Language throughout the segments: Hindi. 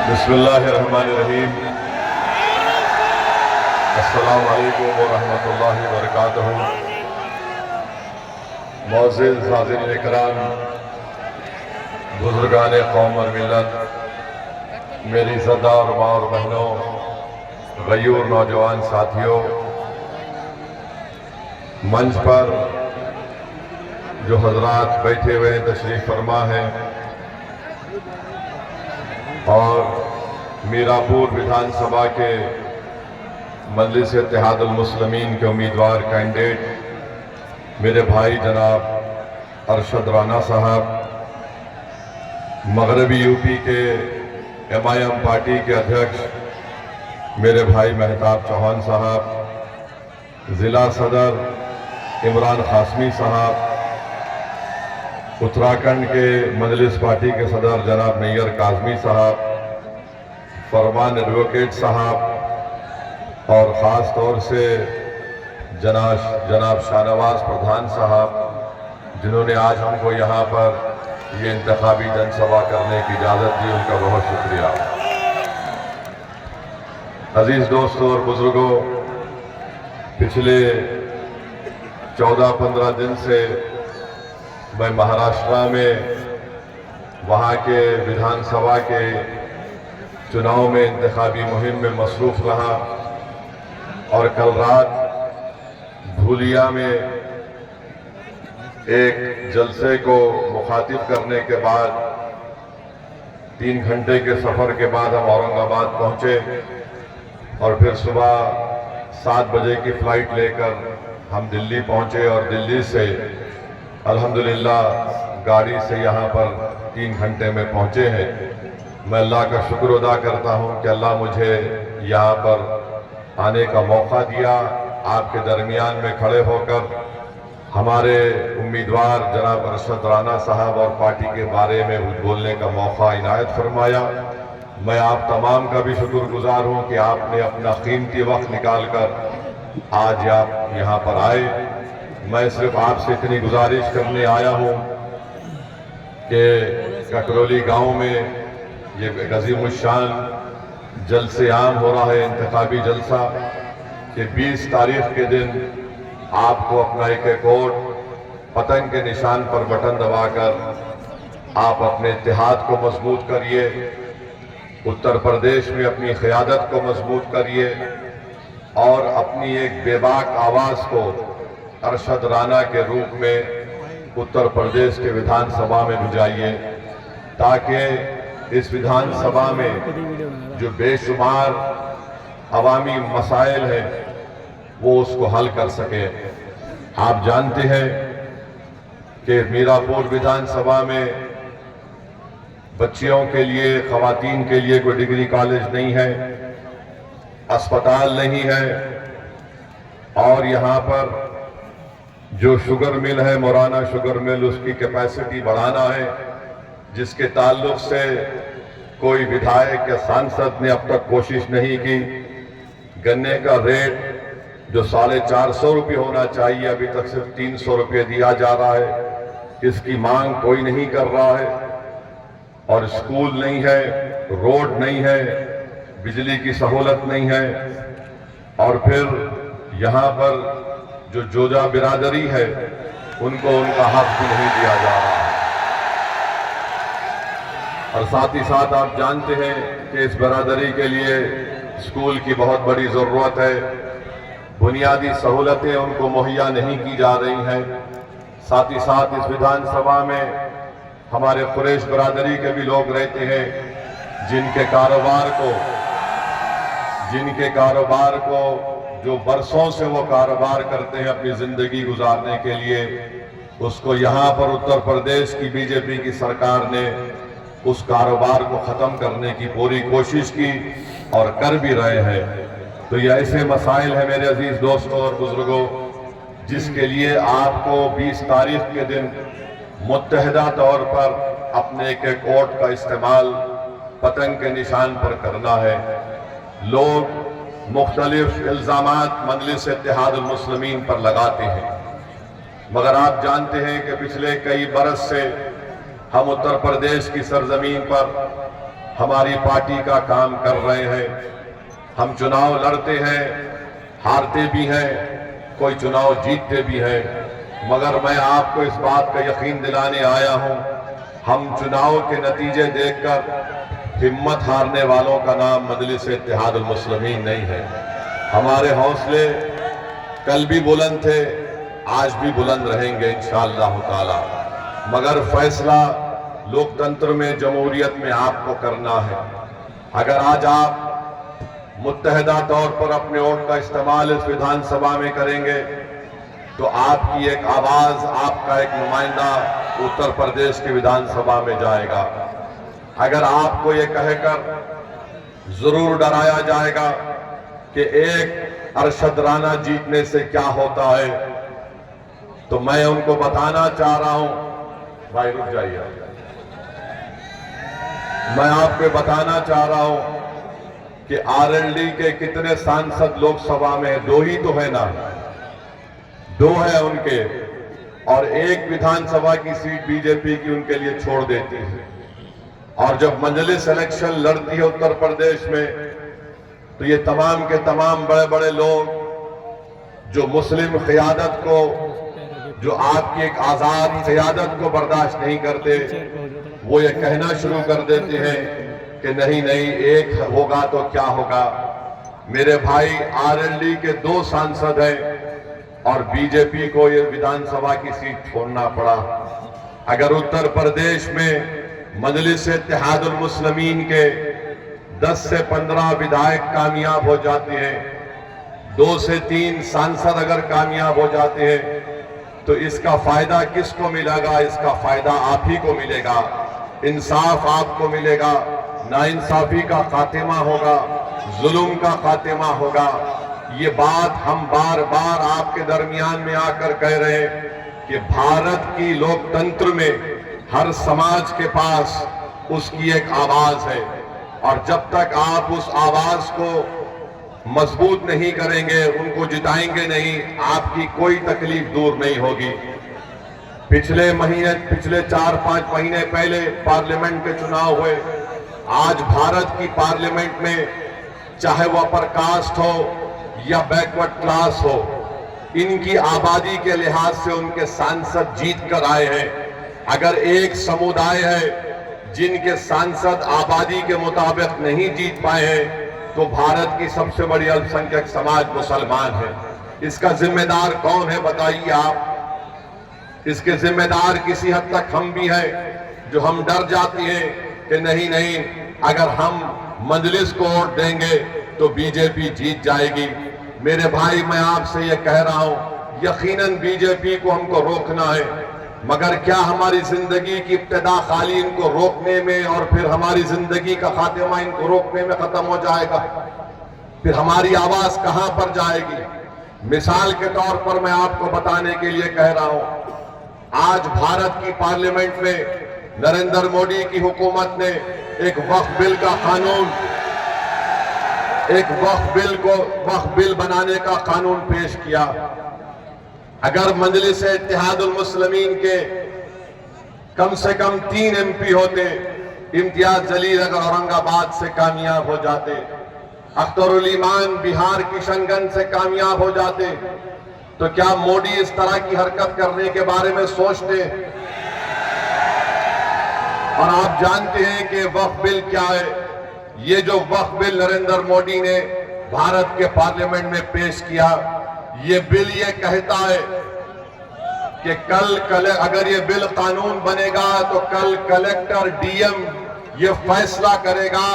बिस्मिल्लाहिर्रहमानिर्रहीम। अस्सलामु अलैकुम व रहमतुल्लाहि व बरकातहू। मोअज़्ज़िज़ हाज़िरीन इकराम, बुज़ुर्गान कौम और मिल्लत, मेरी सरदार माँ और बहनों, गयूर नौजवान साथियों, मंच पर जो हजरात बैठे हुए हैं, तशरीफ़ फरमा हैं और मीरापुर विधानसभा के मजलिस इत्तेहादुल मुस्लिमीन के उम्मीदवार कैंडिडेट मेरे भाई जनाब अरशद राना साहब, मगरबी यूपी के MIM पार्टी के अध्यक्ष मेरे भाई मेहताब चौहान साहब, ज़िला सदर इमरान कासमी साहब, उत्तराखंड के मजलिस पार्टी के सदर जनाब नैयर काज़मी साहब, फरमान एडवोकेट साहब और ख़ास तौर से जनाब शाहनवाज प्रधान साहब, जिन्होंने आज हमको यहाँ पर ये इंतखाबी जनसभा करने की इजाज़त दी, उनका बहुत शुक्रिया। अजीज़ दोस्तों और बुज़ुर्गों, पिछले 14-15 दिन से मैं महाराष्ट्र में वहाँ के विधानसभा के चुनाव में इंतखाबी मुहिम में मसरूफ़ रहा और कल रात धूलिया में एक जलसे को मुखातिब करने के बाद 3 घंटे के सफ़र के बाद हम औरंगाबाद पहुँचे और फिर सुबह 7 बजे की फ़्लाइट लेकर हम दिल्ली पहुँचे और दिल्ली से अल्हम्दुलिल्लाह गाड़ी से यहाँ पर 3 घंटे में पहुँचे हैं। मैं अल्लाह का शुक्र अदा करता हूँ कि अल्लाह मुझे यहाँ पर आने का मौका दिया, आपके दरमियान में खड़े होकर हमारे उम्मीदवार जनाब अरशद राना साहब और पार्टी के बारे में बोलने का मौका इनायत फरमाया। मैं आप तमाम का भी शुक्रगुजार हूँ कि आपने अपना कीमती वक्त निकाल कर आज आप यहाँ पर आए। मैं सिर्फ आपसे इतनी गुजारिश करने आया हूँ कि ककरौली गांव में ये अज़ीमुश्शान जलसे आम हो रहा है, इंतखाबी जलसा, कि 20 तारीख के दिन आपको अपना एक वोट पतंग के निशान पर बटन दबाकर आप अपने इत्तेहाद को मजबूत करिए, उत्तर प्रदेश में अपनी क़यादत को मजबूत करिए और अपनी एक बेबाक आवाज़ को अरशद राना के रूप में उत्तर प्रदेश के विधानसभा में भिजाइए, ताकि इस विधानसभा में जो बेशुमार अवामी मसाइल हैं वो उसको हल कर सके। आप जानते हैं कि मीरापुर विधानसभा में बच्चियों के लिए, ख़वातीन के लिए कोई डिग्री कॉलेज नहीं है, अस्पताल नहीं है और यहाँ पर जो शुगर मिल है, मोराना शुगर मिल, उसकी कैपेसिटी बढ़ाना है, जिसके ताल्लुक से कोई विधायक या सांसद ने अब तक कोशिश नहीं की। गन्ने का रेट जो 450 रुपये होना चाहिए, अभी तक सिर्फ 300 रुपये दिया जा रहा है। इसकी मांग कोई नहीं कर रहा है और स्कूल नहीं है, रोड नहीं है, बिजली की सहूलत नहीं है और फिर यहाँ पर जो जोजा बिरादरी है उनको उनका हक भी नहीं दिया जा रहा है। और साथ ही साथ आप जानते हैं कि इस बिरादरी के लिए स्कूल की बहुत बड़ी ज़रूरत है, बुनियादी सहूलतें उनको मुहैया नहीं की जा रही हैं। साथ ही साथ इस विधानसभा में हमारे कुरैश बिरादरी के भी लोग रहते हैं जिनके कारोबार को जो बरसों से वो कारोबार करते हैं अपनी ज़िंदगी गुजारने के लिए, उसको यहाँ पर उत्तर प्रदेश की बीजेपी की सरकार ने उस कारोबार को ख़त्म करने की पूरी कोशिश की और कर भी रहे हैं। तो ये ऐसे मसाइल हैं मेरे अजीज दोस्तों और बुजुर्गों, जिसके लिए आपको 20 तारीख के दिन मुत्तहिदा तौर पर अपने एक एक वोट का इस्तेमाल पतंग के निशान पर करना है। लोग मुख्तलिफ इल्ज़ामात मजलिस इत्तेहादुल मुस्लिमीन पर लगाते हैं, मगर आप जानते हैं कि पिछले कई बरस से हम उत्तर प्रदेश की सरजमीन पर हमारी पार्टी का काम कर रहे हैं। हम चुनाव लड़ते हैं, हारते भी हैं, कोई चुनाव जीतते भी हैं, मगर मैं आपको इस बात का यकीन दिलाने आया हूं, हम चुनाव के नतीजे देखकर हिम्मत हारने वालों का नाम मजलिस इत्तेहादुल मुस्लिमीन नहीं है। हमारे हौसले कल भी बुलंद थे, आज भी बुलंद रहेंगे इंशाअल्लाह ताला, मगर फैसला लोकतंत्र में, जमहूरियत में आपको करना है। अगर आज आप मुत्तहिदा तौर पर अपने वोट का इस्तेमाल इस विधानसभा में करेंगे तो आपकी एक आवाज, आपका एक नुमाइंदा उत्तर प्रदेश की विधानसभा में जाएगा। अगर आपको ये कहकर जरूर डराया जाएगा कि एक अरशद राना जीतने से क्या होता है, तो मैं उनको बताना चाह रहा हूं, भाई रुक जाइए, मैं आपको बताना चाह रहा हूं कि आरएलडी के कितने सांसद लोकसभा में, 2 ही तो है ना, 2 है उनके, और एक विधानसभा की सीट बीजेपी की उनके लिए छोड़ देती है। और जब मजलिस इलेक्शन लड़ती है उत्तर प्रदेश में, तो ये तमाम के तमाम बड़े बड़े लोग जो मुस्लिम क़ियादत को, जो आपकी एक आजाद क़ियादत को बर्दाश्त नहीं करते, वो ये कहना शुरू कर देते हैं कि नहीं नहीं, एक होगा तो क्या होगा। मेरे भाई, आरएलडी के 2 सांसद हैं और बीजेपी को ये विधानसभा की सीट छोड़ना पड़ा। अगर उत्तर प्रदेश में मजलिस इत्तेहादुल मुस्लिमीन के 10 से 15 विधायक कामयाब हो जाते हैं, 2 से 3 सांसद अगर कामयाब हो जाते हैं, तो इसका फायदा किसको मिलेगा? इसका फायदा आप ही को मिलेगा, इंसाफ आपको मिलेगा, नाइंसाफी का खात्मा होगा, जुल्म का खात्मा होगा। ये बात हम बार बार आपके दरमियान में आकर कह रहे हैं कि भारत की लोकतंत्र में हर समाज के पास उसकी एक आवाज है, और जब तक आप उस आवाज को मजबूत नहीं करेंगे, उनको जिताएंगे नहीं, आपकी कोई तकलीफ दूर नहीं होगी। पिछले 4-5 महीने पहले पार्लियामेंट के चुनाव हुए। आज भारत की पार्लियामेंट में, चाहे वह अपर कास्ट हो या बैकवर्ड क्लास हो, इनकी आबादी के लिहाज से उनके सांसद जीत कर आए हैं। अगर एक समुदाय है जिनके सांसद आबादी के मुताबिक नहीं जीत पाए हैं, तो भारत की सबसे बड़ी अल्पसंख्यक समाज मुसलमान है। इसका जिम्मेदार कौन है बताइए आप? इसके जिम्मेदार किसी हद तक हम भी हैं, जो हम डर जाते हैं कि नहीं नहीं, अगर हम मजलिस को वोट देंगे तो बीजेपी जीत जाएगी। मेरे भाई, मैं आपसे ये कह रहा हूं, यकीनन बीजेपी को हमको रोकना है, मगर क्या हमारी जिंदगी की इब्तिदा खाली इनको रोकने में और फिर हमारी जिंदगी का खात्मा इनको रोकने में खत्म हो जाएगा? फिर हमारी आवाज कहां पर जाएगी? मिसाल के तौर पर मैं आपको बताने के लिए कह रहा हूं, आज भारत की पार्लियामेंट में नरेंद्र मोदी की हुकूमत ने एक वक्फ बिल का कानून, एक वक्फ बिल बनाने का कानून पेश किया। अगर मजलिस इत्तेहादुल मुस्लिमीन के कम से कम 3 MP होते, इम्तियाज जलील अगर औरंगाबाद से कामयाब हो जाते, अख्तरुल ईमान बिहार किशनगंज से कामयाब हो जाते, तो क्या मोदी इस तरह की हरकत करने के बारे में सोचते? और आप जानते हैं कि वक्फ बिल क्या है? ये जो वक्फ बिल नरेंद्र मोदी ने भारत के पार्लियामेंट में पेश किया, ये बिल ये कहता है कि कल अगर ये बिल कानून बनेगा तो कल कलेक्टर DM ये फैसला करेगा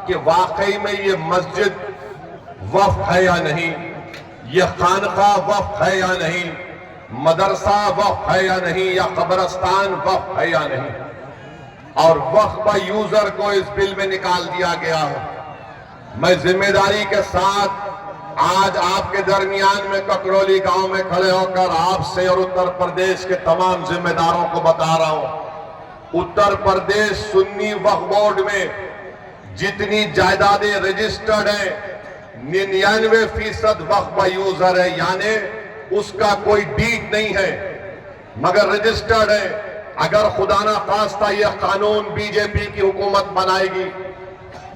कि वाकई में ये मस्जिद वक्फ है या नहीं, ये खानका वक्फ है या नहीं, मदरसा वक्फ है या नहीं, या कब्रिस्तान वक्फ है या नहीं। और वक्फ यूजर को इस बिल में निकाल दिया गया है। मैं जिम्मेदारी के साथ आज आपके दरमियान में ककरौली गांव में खड़े होकर आपसे और उत्तर प्रदेश के तमाम जिम्मेदारों को बता रहा हूं, उत्तर प्रदेश सुन्नी वक्फ बोर्ड में जितनी जायदादें रजिस्टर्ड हैं 99% वक्फ यूजर है, यानी उसका कोई डीड नहीं है मगर रजिस्टर्ड है। अगर खुदा ना खास्ता यह कानून बीजेपी की हुकूमत बनाएगी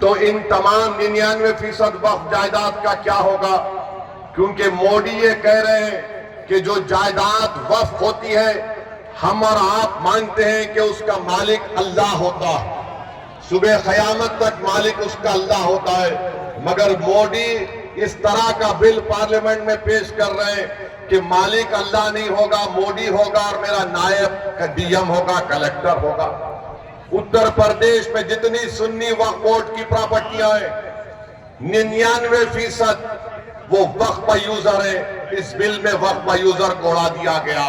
तो इन तमाम 99% वक्फ जायदाद का क्या होगा? क्योंकि मोदी ये कह रहे हैं कि जो जायदाद वक्फ होती है हम और आप मानते हैं कि उसका मालिक अल्लाह होता है, सुबह क़यामत तक मालिक उसका अल्लाह होता है, मगर मोदी इस तरह का बिल पार्लियामेंट में पेश कर रहे हैं कि मालिक अल्लाह नहीं होगा, मोदी होगा और मेरा नायब का डीएम होगा, कलेक्टर होगा। उत्तर प्रदेश में जितनी सुन्नी वक्फ बोर्ड की प्रॉपर्टियां हैं 99% वो वक्फ यूजर है। इस बिल में वक्फ यूजर को उड़ा दिया गया।